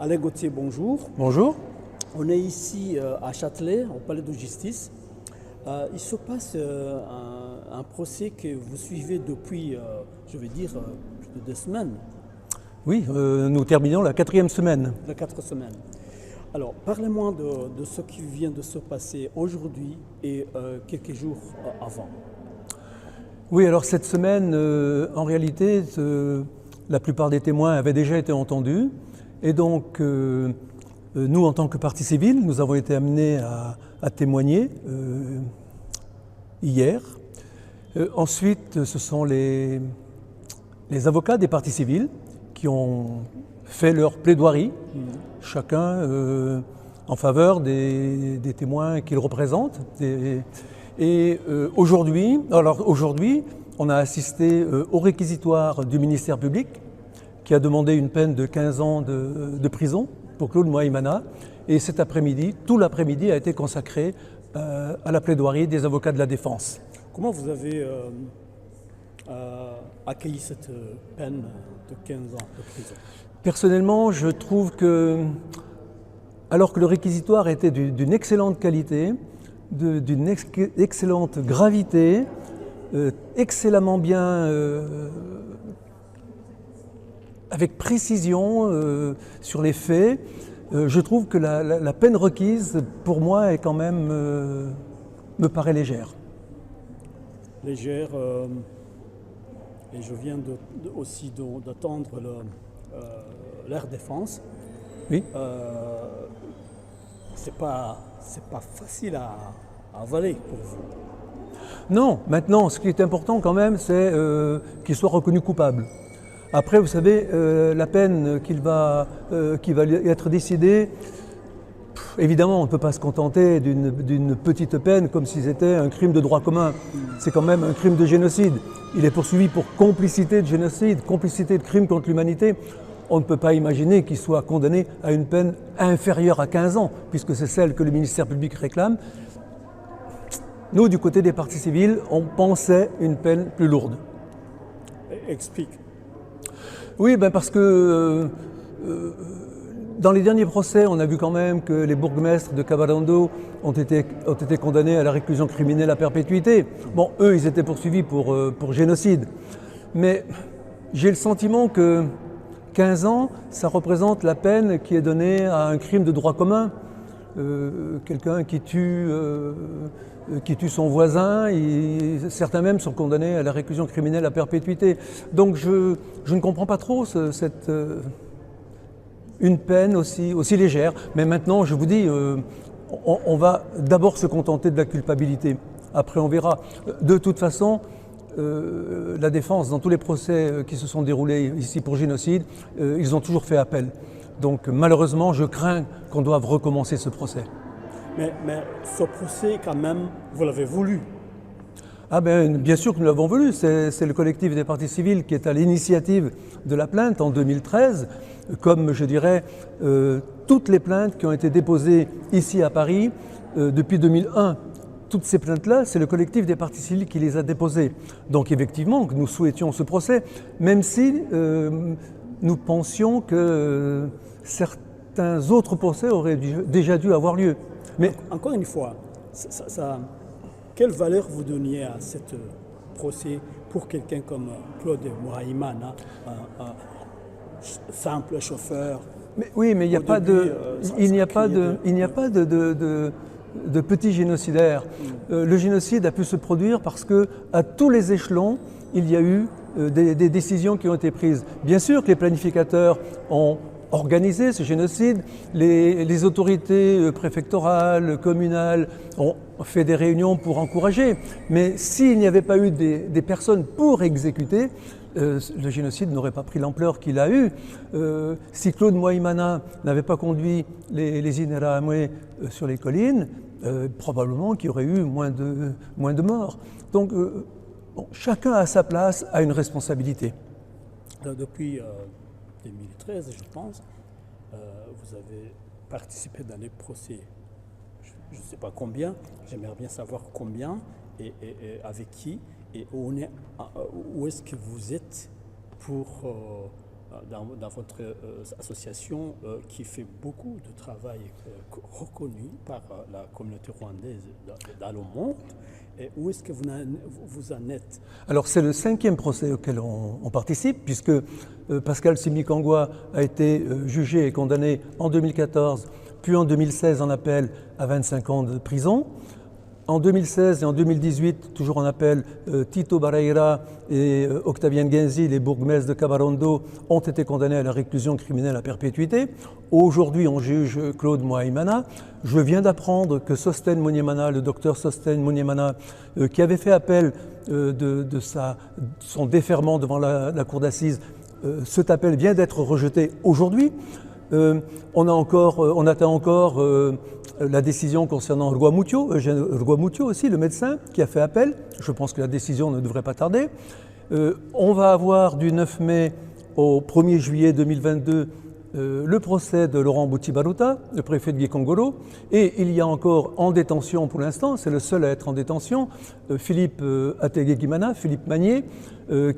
Alain Gauthier, bonjour. Bonjour. On est ici à Châtelet, au Palais de Justice. Il se passe un procès que vous suivez depuis, je vais dire, plus de 2 semaines. Oui, nous terminons la 4e semaine. De 4 semaines. Alors, parlez-moi de ce qui vient de se passer aujourd'hui et quelques jours avant. Oui, alors cette semaine, en réalité, la plupart des témoins avaient déjà été entendus. Et donc, nous, en tant que partie civile, nous avons été amenés à témoigner hier. Ensuite, ce sont les avocats des parties civiles qui ont fait leur plaidoirie, chacun en faveur des témoins qu'ils représentent. Et aujourd'hui, on a assisté au réquisitoire du ministère public qui a demandé une peine de 15 ans de prison pour Claude Mohaïmana. Et cet après-midi, tout l'après-midi a été consacré à la plaidoirie des avocats de la défense. Comment vous avez accueilli cette peine de 15 ans de prison? Personnellement, je trouve que, alors que le réquisitoire était d'une excellente qualité, d'une excellente gravité, excellemment bien, avec précision sur les faits, je trouve que la peine requise, pour moi, est quand même, me paraît légère. Légère, et je viens aussi d'attendre l'air défense. Oui. C'est pas facile à avaler pour vous. Non, maintenant, ce qui est important quand même, c'est qu'il soit reconnu coupable. Après, vous savez, la peine qui va lui être décidée, évidemment, on ne peut pas se contenter d'une petite peine comme si c'était un crime de droit commun. C'est quand même un crime de génocide. Il est poursuivi pour complicité de génocide, complicité de crime contre l'humanité. On ne peut pas imaginer qu'il soit condamné à une peine inférieure à 15 ans, puisque c'est celle que le ministère public réclame. Nous, du côté des parties civiles, on pensait une peine plus lourde. Explique. Oui, parce que dans les derniers procès, on a vu quand même que les bourgmestres de Cabarando ont été condamnés à la réclusion criminelle à perpétuité. Bon, eux, ils étaient poursuivis pour génocide. Mais j'ai le sentiment que 15 ans, ça représente la peine qui est donnée à un crime de droit commun. Quelqu'un qui tue son voisin, certains même sont condamnés à la réclusion criminelle à perpétuité. Donc je ne comprends pas trop une peine aussi légère. Mais maintenant, je vous dis, on va d'abord se contenter de la culpabilité. Après, on verra. De toute façon, la défense, dans tous les procès qui se sont déroulés ici pour génocide, ils ont toujours fait appel. Donc malheureusement, je crains qu'on doive recommencer ce procès. Mais ce procès, quand même, vous l'avez voulu. Ah bien sûr que nous l'avons voulu. C'est le collectif des parties civiles qui est à l'initiative de la plainte en 2013, comme je dirais toutes les plaintes qui ont été déposées ici à Paris depuis 2001. Toutes ces plaintes-là, c'est le collectif des parties civiles qui les a déposées. Donc effectivement, nous souhaitions ce procès, même si nous pensions que certains autres procès auraient déjà dû avoir lieu. Mais encore une fois, quelle valeur vous donniez à ce procès pour quelqu'un comme Claude Mohaïmana, un simple chauffeur? Oui, mais il n'y a pas de petits génocidaires. Le génocide a pu se produire parce qu'à tous les échelons, il y a eu des décisions qui ont été prises. Bien sûr que les planificateurs ont organisé ce génocide, les autorités préfectorales, communales ont fait des réunions pour encourager, mais s'il n'y avait pas eu des personnes pour exécuter, le génocide n'aurait pas pris l'ampleur qu'il a eu. Si Claude Mohaïmana n'avait pas conduit les Interahamwe sur les collines, probablement qu'il y aurait eu moins de morts. Donc chacun à sa place a une responsabilité. Depuis 2013, je pense, vous avez participé dans les procès, je ne sais pas combien, j'aimerais bien savoir combien et avec qui, et où est-ce que vous êtes pour dans votre association qui fait beaucoup de travail reconnu par la communauté rwandaise dans le monde. Et où est-ce que vous en êtes? Alors c'est le 5e procès auquel on participe, puisque Pascal Simikangwa a été jugé et condamné en 2014, puis en 2016 en appel à 25 ans de prison. En 2016 et en 2018, toujours en appel, Tito Barreira et Octavien Genzi, les bourgmestres de Kabarondo, ont été condamnés à la réclusion criminelle à perpétuité. Aujourd'hui, on juge Claude Mouaïmana. Je viens d'apprendre que Sosten Monyemana, le docteur Sosten Monyemana, qui avait fait appel de son déferment devant la cour d'assises, cet appel vient d'être rejeté aujourd'hui. On attend encore la décision concernant Eugène Rwamuthio aussi, le médecin, qui a fait appel. Je pense que la décision ne devrait pas tarder. On va avoir du 9 mai au 1er juillet 2022 le procès de Laurent Bouti-Baruta, le préfet de Gikongoro, et il y a encore en détention pour l'instant, c'est le seul à être en détention, Philippe Ateguegimana, Philippe Magnier,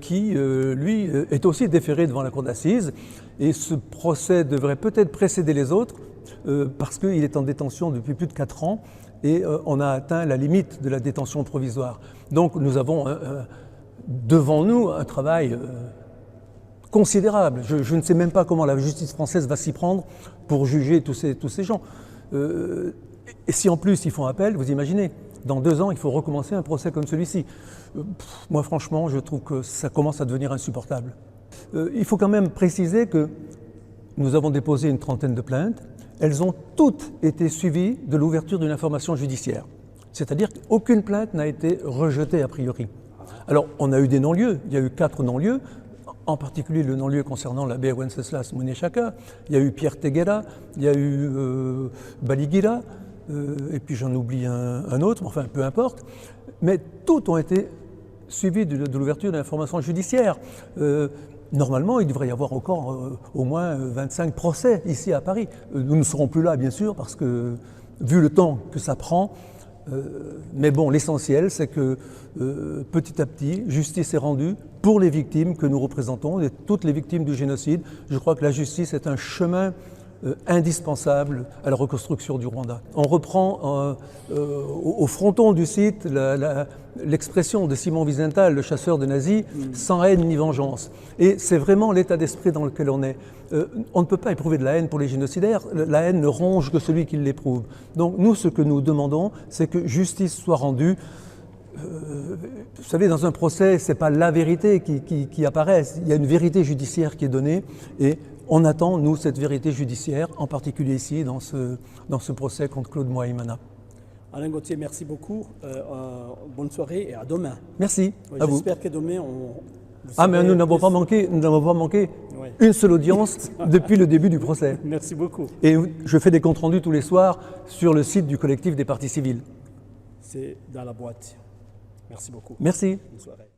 qui lui est aussi déféré devant la cour d'assises, et ce procès devrait peut-être précéder les autres, parce qu'il est en détention depuis plus de 4 ans, et on a atteint la limite de la détention provisoire. Donc nous avons devant nous un travail considérable. Je ne sais même pas comment la justice française va s'y prendre pour juger tous ces gens. Et si en plus ils font appel, vous imaginez, dans 2 ans, il faut recommencer un procès comme celui-ci. Moi, franchement, je trouve que ça commence à devenir insupportable. Il faut quand même préciser que nous avons déposé une 30aine de plaintes. Elles ont toutes été suivies de l'ouverture d'une information judiciaire. C'est-à-dire qu'aucune plainte n'a été rejetée a priori. Alors, on a eu des non-lieux. Il y a eu 4 non-lieux. En particulier le non-lieu concernant l'abbé Wenceslas Muneshaka, il y a eu Pierre Teguera, il y a eu Baligira, et puis j'en oublie un autre, enfin peu importe, mais toutes ont été suivies de l'ouverture d'informations judiciaires. Normalement, il devrait y avoir encore au moins 25 procès ici à Paris. Nous ne serons plus là, bien sûr, parce que vu le temps que ça prend, mais bon, l'essentiel, c'est que petit à petit, justice est rendue pour les victimes que nous représentons, et toutes les victimes du génocide. Je crois que la justice est un chemin indispensable à la reconstruction du Rwanda. On reprend au fronton du site l'expression de Simon Wiesenthal, le chasseur de nazis, sans haine ni vengeance. Et c'est vraiment l'état d'esprit dans lequel on est. On ne peut pas éprouver de la haine pour les génocidaires, la haine ne ronge que celui qui l'éprouve. Donc nous, ce que nous demandons, c'est que justice soit rendue. Vous savez, dans un procès, ce n'est pas la vérité qui apparaît, il y a une vérité judiciaire qui est donnée, et on attend, nous, cette vérité judiciaire, en particulier ici, dans ce procès contre Claude Mouaïmana. Alain Gauthier, merci beaucoup. Bonne soirée et à demain. Merci, à vous. J'espère que demain, mais nous n'avons pas manqué oui. Une seule audience depuis le début du procès. Merci beaucoup. Et je fais des comptes rendus tous les soirs sur le site du collectif des parties civiles. C'est dans la boîte. Merci beaucoup. Merci. Bonne soirée.